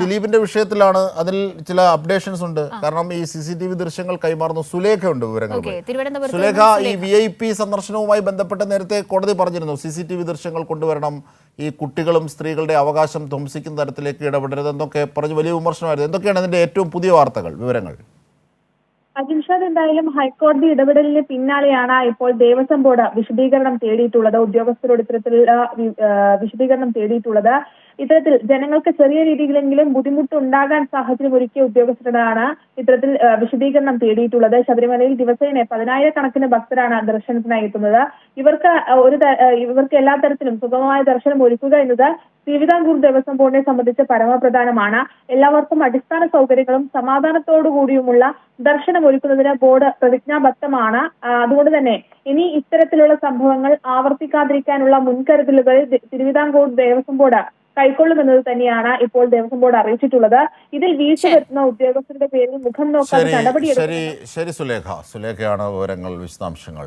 ദിലീപിന്റെ വിഷയത്തിലാണ് അതിൽ ചില അപ്ഡേഷൻസ് ഉണ്ട്. കാരണം ഈ CCTV ദൃശ്യങ്ങൾ കൈമാറുന്ന സുലേഖയുണ്ട് വിവരങ്ങൾ. സുലേഖ, ഈ VIP സന്ദർശനവുമായി ബന്ധപ്പെട്ട് നേരത്തെ കോടതി പറഞ്ഞിരുന്നു CCTV ദൃശ്യങ്ങൾ കൊണ്ടുവരണം, ഈ കുട്ടികളും സ്ത്രീകളുടെ അവകാശം ധ്വംസിക്കുന്ന തരത്തിലേക്ക് ഇടപെടരുതെന്നൊക്കെ പറഞ്ഞ് വലിയ വിമർശനമായിരുന്നു. എന്തൊക്കെയാണ് അതിന്റെ ഏറ്റവും പുതിയ വാർത്തകൾ, വിവരങ്ങൾ? അജിൻഷാദ്, എന്തായാലും ഹൈക്കോടതി ഇടപെടലിന് പിന്നാലെയാണ് ഇപ്പോൾ ദേവസ്വം ബോർഡ് വിശദീകരണം തേടിയിട്ടുള്ളത്. ഉദ്യോഗസ്ഥരോട് ഇത്തരത്തിലുള്ള വിശദീകരണം തേടിയിട്ടുള്ളത്. ഇത്തരത്തിൽ ജനങ്ങൾക്ക് ചെറിയ രീതിയിലെങ്കിലും ബുദ്ധിമുട്ടുണ്ടാകാൻ സാഹചര്യം ഒരുക്കിയ ഉദ്യോഗസ്ഥരോടാണ് ഇത്തരത്തിൽ വിശദീകരണം തേടിയിട്ടുള്ളത്. ശബരിമലയിൽ ദിവസേന 10,000-കണക്കിന് ഭക്തരാണ് ദർശനത്തിനായി എത്തുന്നത്. ഇവർക്ക് എല്ലാ തരത്തിലും സുഗമമായ ദർശനം ഒരുക്കുക എന്നത് തിരുവിതാംകൂർ ദേവസ്വം ബോർഡിനെ സംബന്ധിച്ച് പരമപ്രധാനമാണ്. എല്ലാവർക്കും അടിസ്ഥാന സൗകര്യങ്ങളും സമാധാനത്തോടുകൂടിയുമുള്ള ദർശനം ഒരുക്കുന്നതിന് ബോർഡ് പ്രതിജ്ഞാബദ്ധമാണ്. അതുകൊണ്ട് തന്നെ ഇനി ഇത്തരത്തിലുള്ള സംഭവങ്ങൾ ആവർത്തിക്കാതിരിക്കാനുള്ള മുൻകരുതലുകൾ തിരുവിതാംകൂർ ദേവസ്വം ബോർഡ് കൈക്കൊള്ളുമെന്നത് തന്നെയാണ് ഇപ്പോൾ ദേവസ്വം ബോർഡ് അറിയിച്ചിട്ടുള്ളത്. ഇതിൽ വീഴ്ച വരുത്തുന്ന ഉദ്യോഗസ്ഥരുടെ പേരിൽ മുഖം നോക്കാതെ നടപടിയെടുക്കും. ശരി സുലേഖയാണ് വിവരങ്ങൾ, വിശദാംശങ്ങൾ.